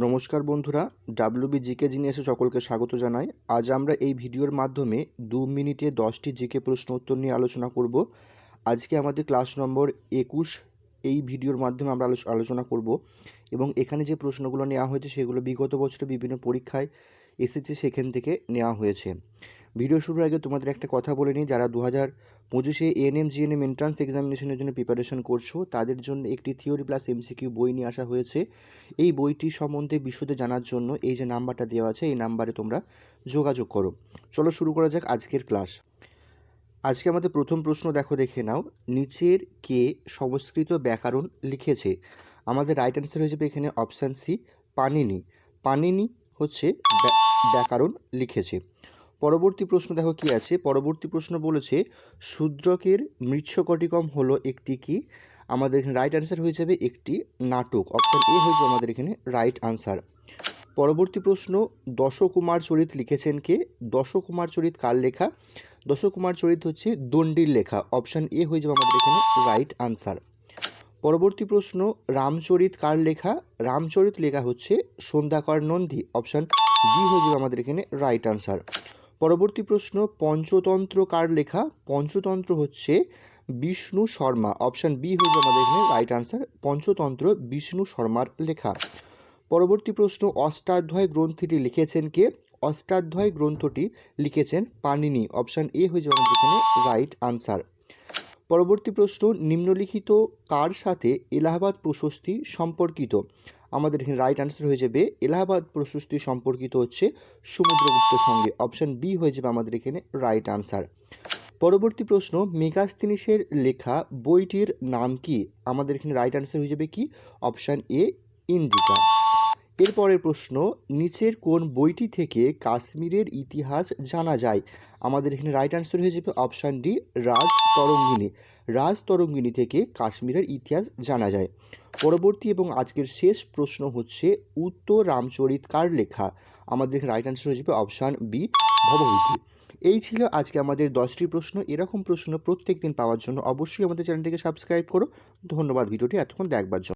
নমস্কার বন্ধুরা, WB GK জিনিসে সকলকে স্বাগত জানাই। আজ আমরা এই ভিডিওর মাধ্যমে 2 মিনিটে 10টি জিকে প্রশ্ন উত্তর নিয়ে আলোচনা করব। আজকে আমাদের ক্লাস নম্বর 21 এই ভিডিওর মাধ্যমে আমরা আলোচনা করব এবং এখানে যে প্রশ্নগুলো নেওয়া হয়েছে সেগুলো বিগত বছরে বিভিন্ন পরীক্ষায় এসেছে, সেখান থেকে নেওয়া হয়েছে। ভিডিও শুরুর আগে তোমাদের একটা কথা বলে নিই, যারা 2025 এএনএম জিএনএম এন্ট্রান্স এক্সামিনেশনের জন্য প্রিপারেশন করছো তাদের জন্য একটি থিওরি প্লাস এমসিকিউ বই নিয়ে আসা হয়েছে। এই বইটি সম্বন্ধে বিশদে জানার জন্য এই যে নাম্বারটা দেওয়া আছে এই নাম্বারে তোমরা যোগাযোগ করো। চলো শুরু করা যাক আজকের ক্লাস। আজকে আমাদের প্রথম প্রশ্ন দেখে নাও, নিচের কে সংস্কৃত ব্যাকরণ লিখেছে? আমাদের রাইট অ্যান্সার হয়ে যাবে এখানে অপশান সি, পাণিনি। পাণিনি হচ্ছে ব্যাকরণ লিখেছে। পরবর্তী প্রশ্ন দেখো কি আছে। পরবর্তী প্রশ্ন বলেছে শূদ্রকের মৃচ্ছকটিকম হলো একটি কি? আমাদের এখানে রাইট অ্যান্সার হয়ে যাবে একটি নাটক। অপশান এ হয়ে যাবে আমাদের এখানে রাইট আনসার। পরবর্তী প্রশ্ন, দশকুমার চরিত লিখেছেন কে? দশকুমার চরিত কার লেখা? দশকুমার চরিত হচ্ছে দণ্ডির লেখা। অপশান এ হয়ে যাবে আমাদের এখানে রাইট আনসার। পরবর্তী প্রশ্ন, রামচরিত কার লেখা? রামচরিত লেখা হচ্ছে সন্ধ্যাকর নন্দী। অপশান ডি হয়ে যাবে আমাদের এখানে রাইট আনসার। পরবর্তী প্রশ্ন, পঞ্চতন্ত্র কার লেখা? পঞ্চতন্ত্র হচ্ছে বিষ্ণু শর্মা। অপশান বি হয়ে যাবে আমাদের এখানে রাইট আনসার, পঞ্চতন্ত্র বিষ্ণু শর্মার লেখা। পরবর্তী প্রশ্ন, অষ্টাধ্যায় গ্রন্থটি লিখেছেন কে? অষ্টাধ্যায় গ্রন্থটি লিখেছেন পাণিনি। অপশান এ হয়ে যাবে আমাদের এখানে রাইট আনসার। পরবর্তী প্রশ্ন, নিম্নলিখিত কার সাথে এলাহাবাদ প্রশস্তি সম্পর্কিত? আমাদের এখানে রাইট আনসার হয়ে যাবে এলাহাবাদ প্রশস্তি সম্পর্কিত হচ্ছে সমুদ্রগুপ্তের সঙ্গে। অপশান বি হয়ে যাবে আমাদের এখানে রাইট আনসার। পরবর্তী প্রশ্ন, মেগাস্তিনিসের লেখা বইটির নাম কি? আমাদের এখানে রাইট আনসার হয়ে যাবে কি? অপশান এ, ইন্দিকা। এরপরের প্রশ্ন, নিচের কোন বইটি থেকে কাশ্মীরের ইতিহাস জানা যায়? আমাদের এখানে রাইট আনসার হয়ে যাবে অপশান ডি, রাজতরঙ্গিনী। রাজতরঙ্গিনী থেকে কাশ্মীরের ইতিহাস জানা যায়। পরবর্তী এবং আজকের শেষ প্রশ্ন হচ্ছে উত্তর রামচরিত কার লেখা? আমাদের এখানে রাইট আনসার হয়ে যাবে অপশান বি, ভবভূতি। এই ছিল আজকে আমাদের 10টি প্রশ্ন। এরকম প্রশ্ন প্রত্যেক দিন পাওয়ার জন্য অবশ্যই আমাদের চ্যানেলটিকে সাবস্ক্রাইব করো। ধন্যবাদ ভিডিওটি এতক্ষণ দেখবার জন্য।